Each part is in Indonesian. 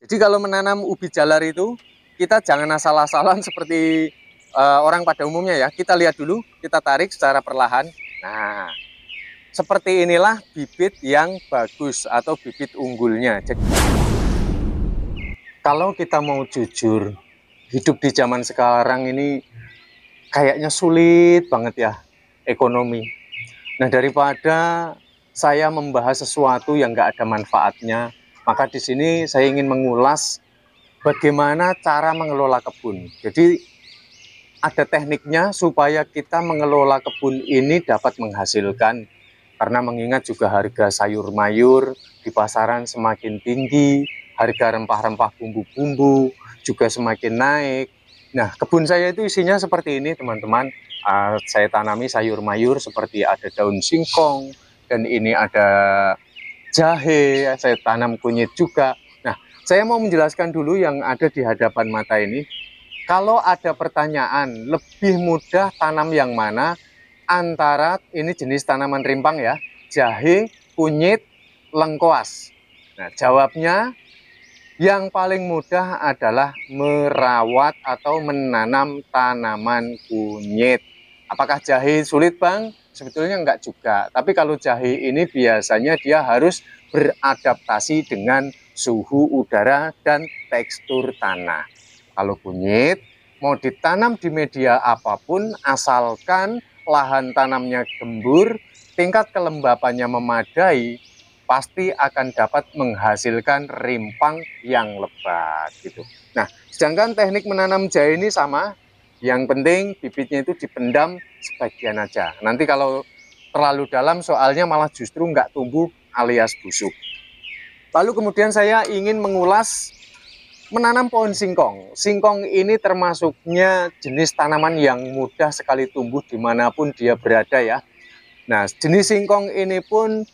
Jadi kalau menanam ubi jalar itu, kita jangan asal-asalan seperti orang pada umumnya ya. Kita lihat dulu, kita tarik secara perlahan. Nah, seperti inilah bibit yang bagus atau bibit unggulnya. Jadi, kalau kita mau jujur, hidup di zaman sekarang ini kayaknya sulit banget ya ekonomi. Nah, daripada saya membahas sesuatu yang nggak ada manfaatnya, maka di sini saya ingin mengulas bagaimana cara mengelola kebun. Jadi ada tekniknya supaya kita mengelola kebun ini dapat menghasilkan. Karena mengingat juga harga sayur mayur di pasaran semakin tinggi, harga rempah-rempah bumbu-bumbu juga semakin naik. Nah, kebun saya itu isinya seperti ini, teman-teman. Saya tanami sayur mayur seperti ada daun singkong, dan ini ada jahe, saya tanam kunyit juga. Nah, saya mau menjelaskan dulu yang ada di hadapan mata ini. Kalau ada pertanyaan, lebih mudah tanam yang mana antara ini jenis tanaman rimpang ya, jahe, kunyit, lengkoas. Nah, jawabnya yang paling mudah adalah merawat atau menanam tanaman kunyit. Apakah jahe sulit, Bang? Sebetulnya enggak juga. Tapi kalau jahe ini biasanya dia harus beradaptasi dengan suhu udara dan tekstur tanah. Kalau kunyit, mau ditanam di media apapun, asalkan lahan tanamnya gembur, tingkat kelembapannya memadai, pasti akan dapat menghasilkan rimpang yang lebat gitu. Nah, sedangkan teknik menanam jahe ini sama, yang penting bibitnya itu dipendam sebagian aja. Nanti kalau terlalu dalam soalnya malah justru nggak tumbuh alias busuk. Lalu kemudian saya ingin mengulas menanam pohon singkong. Singkong ini termasuknya jenis tanaman yang mudah sekali tumbuh dimanapun dia berada ya. Nah, jenis singkong ini pun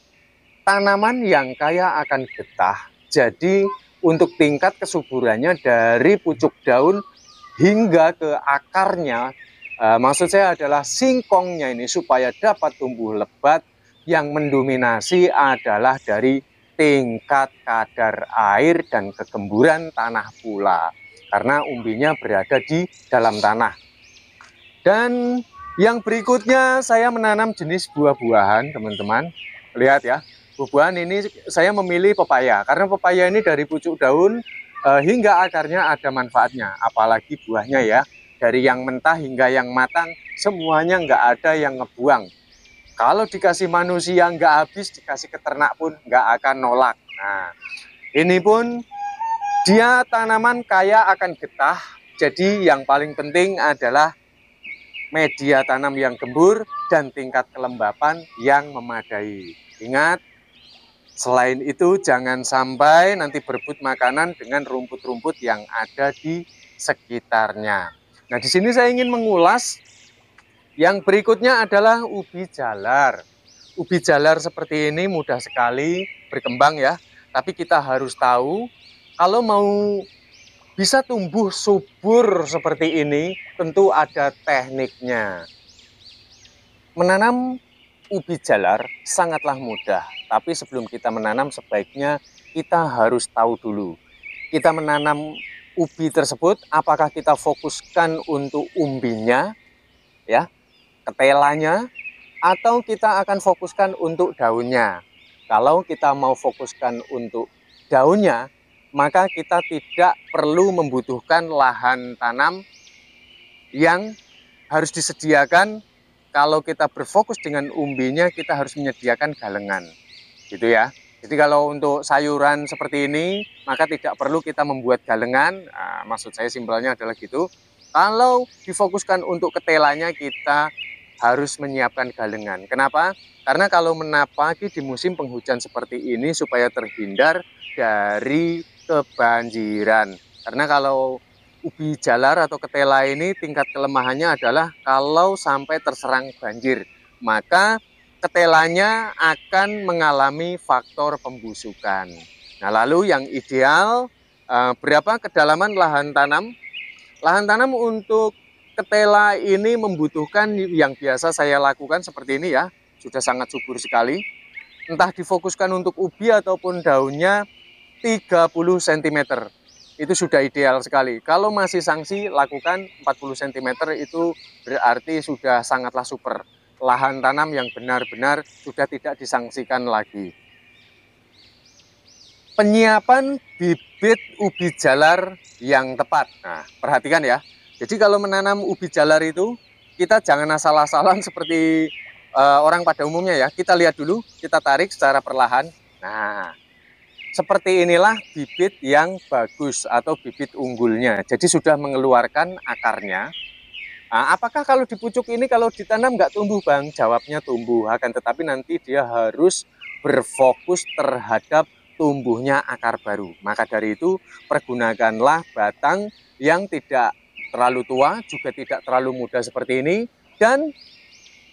tanaman yang kaya akan getah. Jadi untuk tingkat kesuburannya dari pucuk daun hingga ke akarnya, maksud saya adalah singkongnya ini supaya dapat tumbuh lebat, yang mendominasi adalah dari tingkat kadar air dan kegemburan tanah pula. Karena umbinya berada di dalam tanah. Dan yang berikutnya saya menanam jenis buah-buahan, teman-teman. Lihat ya, buah-buahan ini saya memilih pepaya. Karena pepaya ini dari pucuk daun hingga akarnya ada manfaatnya. Apalagi buahnya ya, dari yang mentah hingga yang matang, semuanya nggak ada yang ngebuang. Kalau dikasih manusia nggak habis, dikasih ke ternak pun nggak akan nolak. Nah, ini pun dia tanaman kaya akan getah. Jadi yang paling penting adalah media tanam yang gembur dan tingkat kelembapan yang memadai. Ingat, selain itu jangan sampai nanti berebut makanan dengan rumput-rumput yang ada di sekitarnya. Nah, di sini saya ingin mengulas yang berikutnya adalah ubi jalar. Ubi jalar seperti ini mudah sekali berkembang ya. Tapi kita harus tahu kalau mau bisa tumbuh subur seperti ini tentu ada tekniknya. Menanam ubi jalar sangatlah mudah. Tapi sebelum kita menanam sebaiknya kita harus tahu dulu. Kita menanam ubi tersebut apakah kita fokuskan untuk umbinya ya, ketelanya, atau kita akan fokuskan untuk daunnya. Kalau kita mau fokuskan untuk daunnya, maka kita tidak perlu membutuhkan lahan tanam yang harus disediakan. Kalau kita berfokus dengan umbinya, kita harus menyediakan galengan, gitu ya. Jadi kalau untuk sayuran seperti ini, maka tidak perlu kita membuat galengan. Nah, maksud saya simpelnya adalah gitu. Kalau difokuskan untuk ketelanya, kita harus menyiapkan galengan. Kenapa? Karena kalau menapaki di musim penghujan seperti ini supaya terhindar dari kebanjiran. Karena kalau ubi jalar atau ketela ini tingkat kelemahannya adalah kalau sampai terserang banjir, maka ketelanya akan mengalami faktor pembusukan. Nah, lalu yang ideal berapa kedalaman lahan tanam? Lahan tanam untuk ketela ini membutuhkan yang biasa saya lakukan seperti ini ya, sudah sangat subur sekali. Entah difokuskan untuk ubi ataupun daunnya, 30 cm. Itu sudah ideal sekali. Kalau masih sanksi, lakukan 40 cm, itu berarti sudah sangatlah super. Lahan tanam yang benar-benar sudah tidak disangsikan lagi. Penyiapan bibit ubi jalar yang tepat. Nah, perhatikan ya. Jadi kalau menanam ubi jalar itu, kita jangan asal-asalan seperti orang pada umumnya ya. Kita lihat dulu, kita tarik secara perlahan. Nah, seperti inilah bibit yang bagus atau bibit unggulnya. Jadi sudah mengeluarkan akarnya. Nah, apakah kalau di pucuk ini kalau ditanam nggak tumbuh Bang? Jawabnya tumbuh, akan tetapi nanti dia harus berfokus terhadap tumbuhnya akar baru. Maka dari itu pergunakanlah batang yang tidak terlalu tua, juga tidak terlalu muda seperti ini. Dan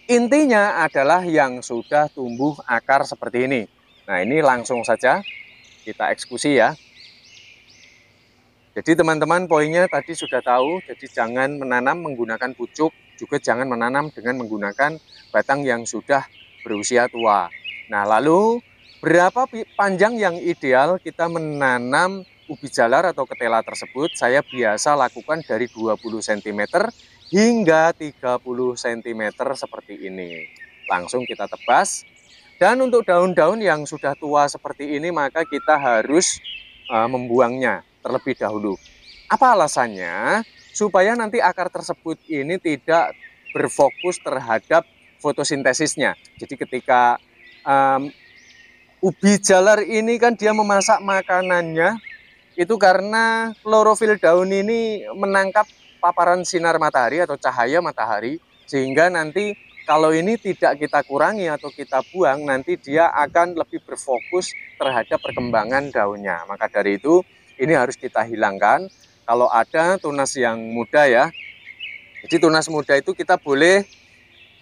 intinya adalah yang sudah tumbuh akar seperti ini. Nah, ini langsung saja kita eksekusi ya. Jadi teman-teman poinnya tadi sudah tahu, jadi jangan menanam menggunakan pucuk, juga jangan menanam dengan menggunakan batang yang sudah berusia tua. Nah, lalu berapa panjang yang ideal kita menanam ubi jalar atau ketela tersebut? Saya biasa lakukan dari 20 cm hingga 30 cm seperti ini. Langsung kita tebas. Dan untuk daun-daun yang sudah tua seperti ini, maka kita harus membuangnya terlebih dahulu. Apa alasannya? Supaya nanti akar tersebut ini tidak berfokus terhadap fotosintesisnya. Jadi ketika ubi jalar ini kan dia memasak makanannya, itu karena klorofil daun ini menangkap paparan sinar matahari atau cahaya matahari, sehingga nanti kalau ini tidak kita kurangi atau kita buang, nanti dia akan lebih berfokus terhadap perkembangan daunnya. Maka dari itu, ini harus kita hilangkan. Kalau ada tunas yang muda ya, jadi tunas muda itu kita boleh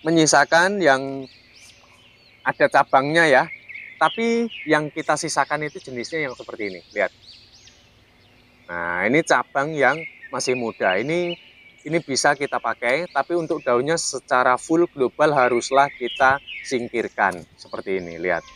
menyisakan yang ada cabangnya ya, tapi yang kita sisakan itu jenisnya yang seperti ini, lihat. Nah, ini cabang yang masih muda, ini bisa kita pakai, tapi untuk daunnya secara full global haruslah kita singkirkan seperti ini, lihat.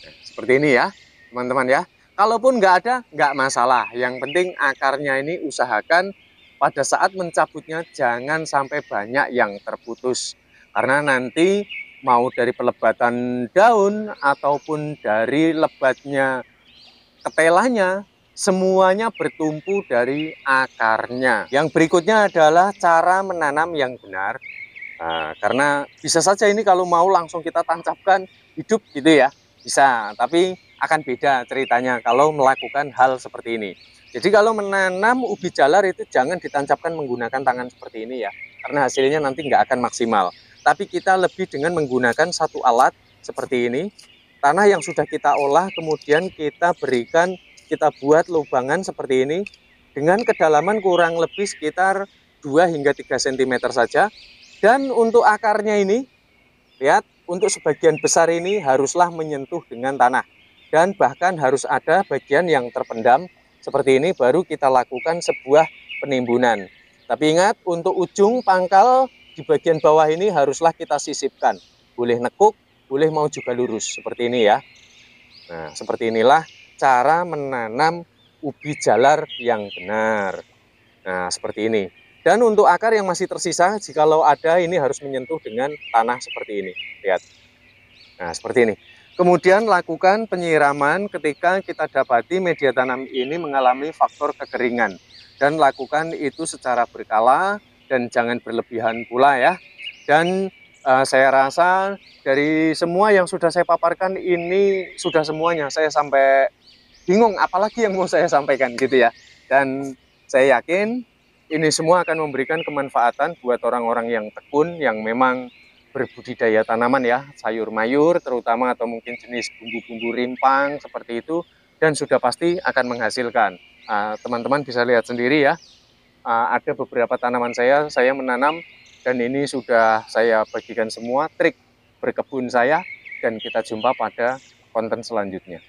Nah, seperti ini ya teman-teman ya. Kalaupun nggak ada, nggak masalah, yang penting akarnya ini usahakan pada saat mencabutnya jangan sampai banyak yang terputus, karena nanti mau dari pelebatan daun ataupun dari lebatnya ketelanya, semuanya bertumpu dari akarnya. Yang berikutnya adalah cara menanam yang benar. Nah, karena bisa saja ini kalau mau langsung kita tancapkan hidup gitu ya, bisa. Tapi akan beda ceritanya kalau melakukan hal seperti ini. Jadi kalau menanam ubi jalar itu jangan ditancapkan menggunakan tangan seperti ini ya, karena hasilnya nanti nggak akan maksimal. Tapi kita lebih dengan menggunakan satu alat seperti ini, tanah yang sudah kita olah, kemudian kita berikan, kita buat lubangan seperti ini dengan kedalaman kurang lebih sekitar 2 hingga 3 cm saja. Dan untuk akarnya ini, lihat, untuk sebagian besar ini haruslah menyentuh dengan tanah. Dan bahkan harus ada bagian yang terpendam seperti ini, baru kita lakukan sebuah penimbunan. Tapi ingat, untuk ujung pangkal di bagian bawah ini haruslah kita sisipkan. Boleh nekuk, boleh mau juga lurus, seperti ini ya. Nah, seperti inilah cara menanam ubi jalar yang benar. Nah, seperti ini. Dan untuk akar yang masih tersisa, jikalau ada, ini harus menyentuh dengan tanah seperti ini. Lihat. Nah, seperti ini. Kemudian lakukan penyiraman ketika kita dapati media tanam ini mengalami faktor kekeringan. Dan lakukan itu secara berkala dan jangan berlebihan pula ya. Dan saya rasa dari semua yang sudah saya paparkan ini sudah semuanya. Saya sampai bingung apalagi yang mau saya sampaikan gitu ya. Dan saya yakin ini semua akan memberikan kemanfaatan buat orang-orang yang tekun, yang memang berbudidaya tanaman ya, sayur mayur terutama, atau mungkin jenis bumbu-bumbu rimpang seperti itu, dan sudah pasti akan menghasilkan. Teman-teman bisa lihat sendiri ya, ada beberapa tanaman saya menanam, dan ini sudah saya bagikan semua trik berkebun saya, dan kita jumpa pada konten selanjutnya.